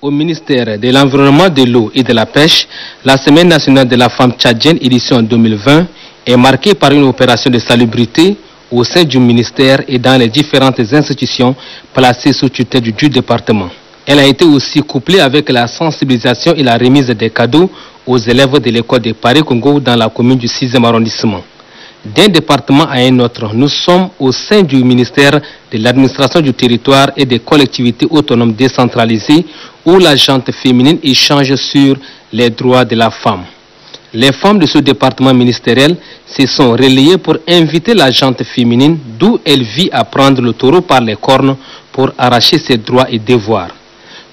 Au ministère de l'Environnement, de l'Eau et de la Pêche, la Semaine nationale de la femme tchadienne édition 2020 est marquée par une opération de salubrité au sein du ministère et dans les différentes institutions placées sous tutelle du département. Elle a été aussi couplée avec la sensibilisation et la remise des cadeaux aux élèves de l'école de Paris-Congo dans la commune du 6e arrondissement. D'un département à un autre, nous sommes au sein du ministère de l'administration du territoire et des collectivités autonomes décentralisées où la gente féminine échange sur les droits de la femme. Les femmes de ce département ministériel se sont relayées pour inviter la gente féminine d'où elle vit à prendre le taureau par les cornes pour arracher ses droits et devoirs.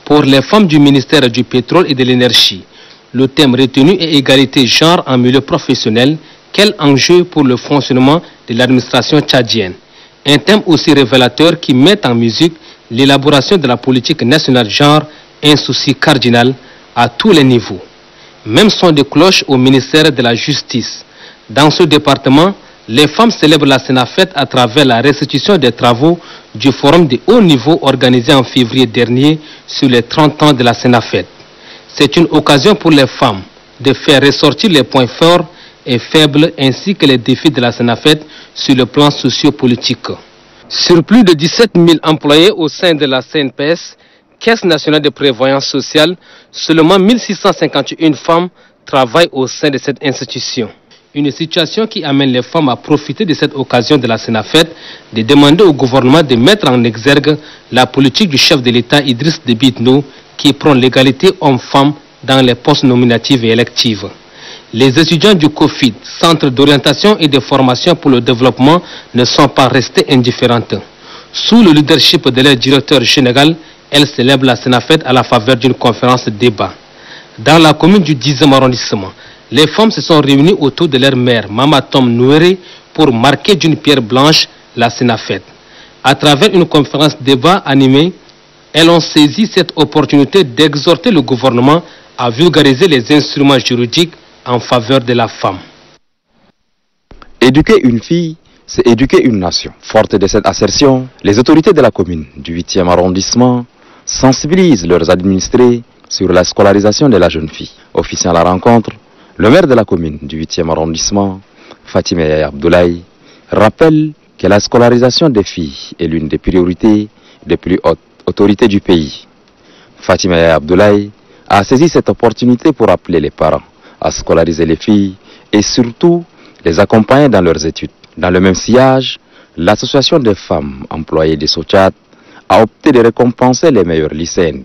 Pour les femmes du ministère du pétrole et de l'énergie, le thème retenu est égalité genre en milieu professionnel. Quel enjeu pour le fonctionnement de l'administration tchadienne? Un thème aussi révélateur qui met en musique l'élaboration de la politique nationale genre, un souci cardinal à tous les niveaux. Même son de cloche au ministère de la Justice. Dans ce département, les femmes célèbrent la Sénafette à travers la restitution des travaux du forum de haut niveau organisé en février dernier sur les 30 ans de la Sénafette. C'est une occasion pour les femmes de faire ressortir les points forts et faibles ainsi que les défis de la Sénafette sur le plan socio-politique. Sur plus de 17 000 employés au sein de la CNPS, Caisse nationale de prévoyance sociale, seulement 1651 femmes travaillent au sein de cette institution. Une situation qui amène les femmes à profiter de cette occasion de la Sénafette de demander au gouvernement de mettre en exergue la politique du chef de l'État Idriss Déby Itno qui prône l'égalité hommes-femmes dans les postes nominatifs et électifs. Les étudiants du COFID, Centre d'orientation et de formation pour le développement, ne sont pas restés indifférentes. Sous le leadership de leur directeur général, elle célèbre la Sénafette à la faveur d'une conférence débat. Dans la commune du 10e arrondissement, les femmes se sont réunies autour de leur mère, Mama Tom Nouéré, pour marquer d'une pierre blanche la Sénafette. À travers une conférence débat animée, elles ont saisi cette opportunité d'exhorter le gouvernement à vulgariser les instruments juridiques en faveur de la femme. Éduquer une fille, c'est éduquer une nation. Forte de cette assertion, les autorités de la commune du 8e arrondissement sensibilisent leurs administrés sur la scolarisation de la jeune fille. Officiant la rencontre, le maire de la commune du 8e arrondissement, Fatima Yaya Abdoulaye, rappelle que la scolarisation des filles est l'une des priorités des plus hautes autorités du pays. Fatima Yaya Abdoulaye a saisi cette opportunité pour appeler les parents à scolariser les filles et surtout les accompagner dans leurs études. Dans le même sillage, l'association des femmes employées de Sochat a opté de récompenser les meilleures lycéennes.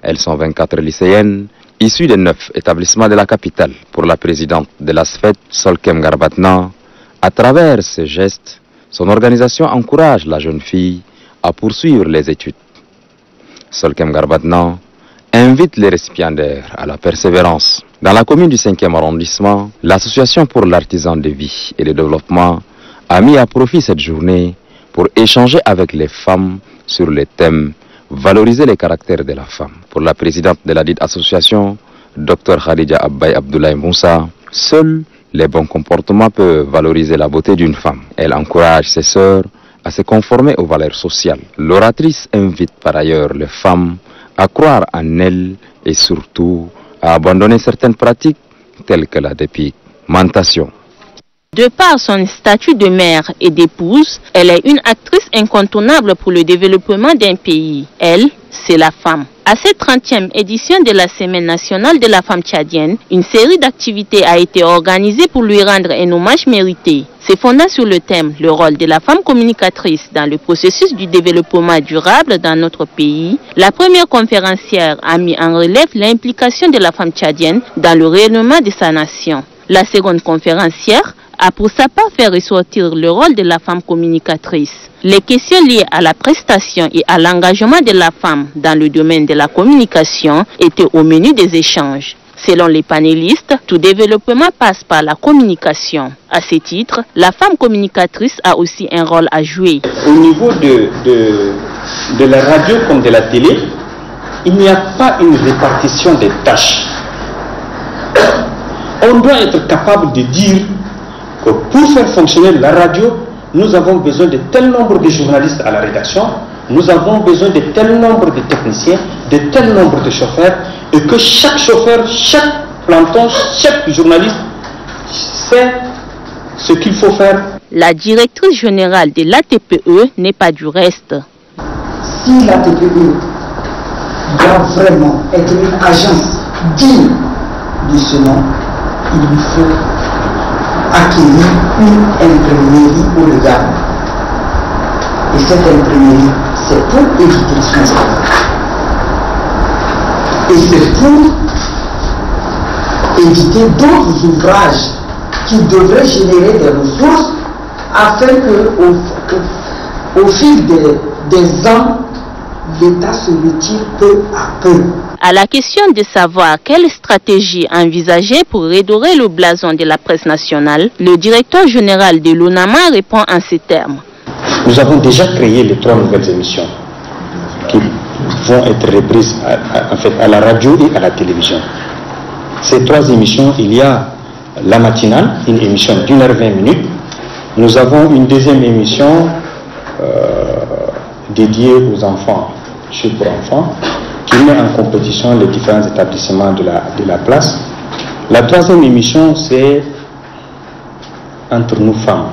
Elles sont 24 lycéennes issues des 9 établissements de la capitale. Pour la présidente de l'ASFET, Solkem Garbatna, à travers ce geste, son organisation encourage la jeune fille à poursuivre les études. Solkem Garbatna invite les récipiendaires à la persévérance. Dans la commune du 5e arrondissement, l'Association pour l'artisan de vie et le développement a mis à profit cette journée pour échanger avec les femmes sur les thèmes valoriser les caractères de la femme. Pour la présidente de la dite association, Dr Khadija Abbay Abdoulaye Moussa, seuls les bons comportements peuvent valoriser la beauté d'une femme. Elle encourage ses sœurs à se conformer aux valeurs sociales. L'oratrice invite par ailleurs les femmes à croire en elles et surtout à abandonner certaines pratiques telles que la dépigmentation. De par son statut de mère et d'épouse, elle est une actrice incontournable pour le développement d'un pays. Elle, c'est la femme. À cette 30e édition de la Semaine nationale de la femme tchadienne, une série d'activités a été organisée pour lui rendre un hommage mérité. Se fondant sur le thème « Le rôle de la femme communicatrice dans le processus du développement durable dans notre pays », la première conférencière a mis en relève l'implication de la femme tchadienne dans le rayonnement de sa nation. La seconde conférencière a pour sa part fait ressortir le rôle de la femme communicatrice. Les questions liées à la prestation et à l'engagement de la femme dans le domaine de la communication étaient au menu des échanges. Selon les panélistes, tout développement passe par la communication. À ce titre, la femme communicatrice a aussi un rôle à jouer. Au niveau de la radio comme de la télé, il n'y a pas une répartition des tâches. On doit être capable de dire que pour faire fonctionner la radio, nous avons besoin de tel nombre de journalistes à la rédaction, nous avons besoin de tel nombre de techniciens, de tel nombre de chauffeurs et que chaque chauffeur, chaque planton, chaque journaliste sait ce qu'il faut faire. La directrice générale de l'ATPE n'est pas du reste. Si l'ATPE doit vraiment être une agence digne de ce nom, il lui faut acquérir une imprimerie haut de gamme. Et cette imprimerie, c'est pour éviter son travail. Et c'est pour éviter d'autres ouvrages qui devraient générer des ressources afin que, au fil des ans, l'État se retire peu à peu. À la question de savoir quelle stratégie envisager pour redorer le blason de la presse nationale, le directeur général de l'ONAMA répond en ces termes. Nous avons déjà créé les 3 nouvelles émissions qui vont être reprises à la radio et à la télévision. Ces 3 émissions, il y a la matinale, une émission d'1h20. Nous avons une deuxième émission dédiée aux enfants, jeux pour enfants, qui met en compétition les différents établissements de la place. La 3e émission, c'est Entre nous femmes,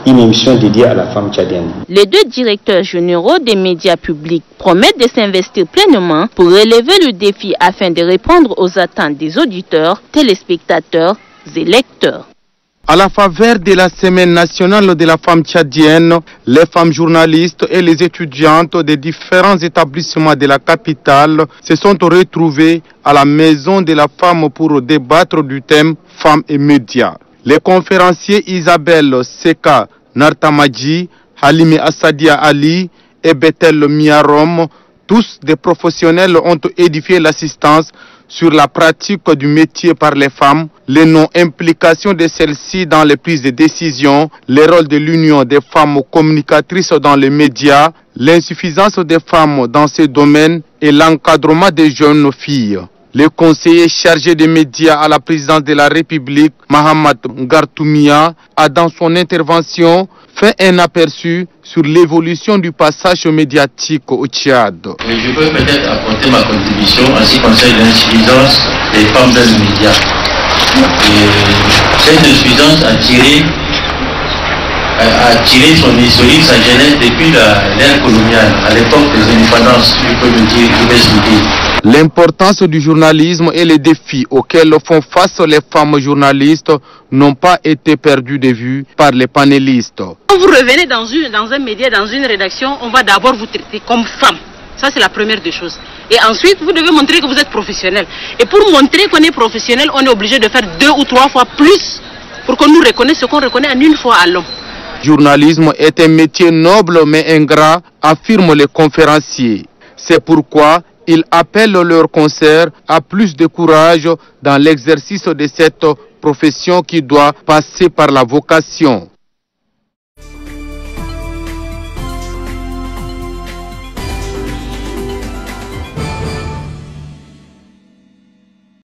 une émission dédiée à la femme tchadienne. Les 2 directeurs généraux des médias publics promettent de s'investir pleinement pour relever le défi afin de répondre aux attentes des auditeurs, téléspectateurs et lecteurs. À la faveur de la Semaine nationale de la femme tchadienne, les femmes journalistes et les étudiantes des différents établissements de la capitale se sont retrouvées à la Maison de la femme pour débattre du thème Femmes et médias. Les conférenciers Isabelle Seka Nartamadji, Halimi Assadia Ali et Bethel Miarom, tous des professionnels, ont édifié l'assistance sur la pratique du métier par les femmes, les non-implications de celles-ci dans les prises de décision, les rôles de l'Union des femmes communicatrices dans les médias, l'insuffisance des femmes dans ces domaines et l'encadrement des jeunes filles. Le conseiller chargé des médias à la présidence de la République, Mahamad Ngartoumia, a dans son intervention fait un aperçu sur l'évolution du passage médiatique au Tchad. Je peux peut-être apporter ma contribution en ce qui concerne l'insuffisance des femmes dans les médias. Et cette insuffisance a tiré son historique, sa genèse depuis l'ère coloniale, à l'époque des indépendances, je peux me dire, je vais expliquer. L'importance du journalisme et les défis auxquels font face les femmes journalistes n'ont pas été perdus de vue par les panélistes. Quand vous revenez dans un média, dans une rédaction, on va d'abord vous traiter comme femme. Ça, c'est la première des choses. Et ensuite, vous devez montrer que vous êtes professionnel. Et pour montrer qu'on est professionnel, on est obligé de faire 2 ou 3 fois plus pour qu'on nous reconnaisse ce qu'on reconnaît en une fois à l'homme. Le journalisme est un métier noble mais ingrat, affirment les conférenciers. C'est pourquoi ils appellent leur concert à plus de courage dans l'exercice de cette profession qui doit passer par la vocation.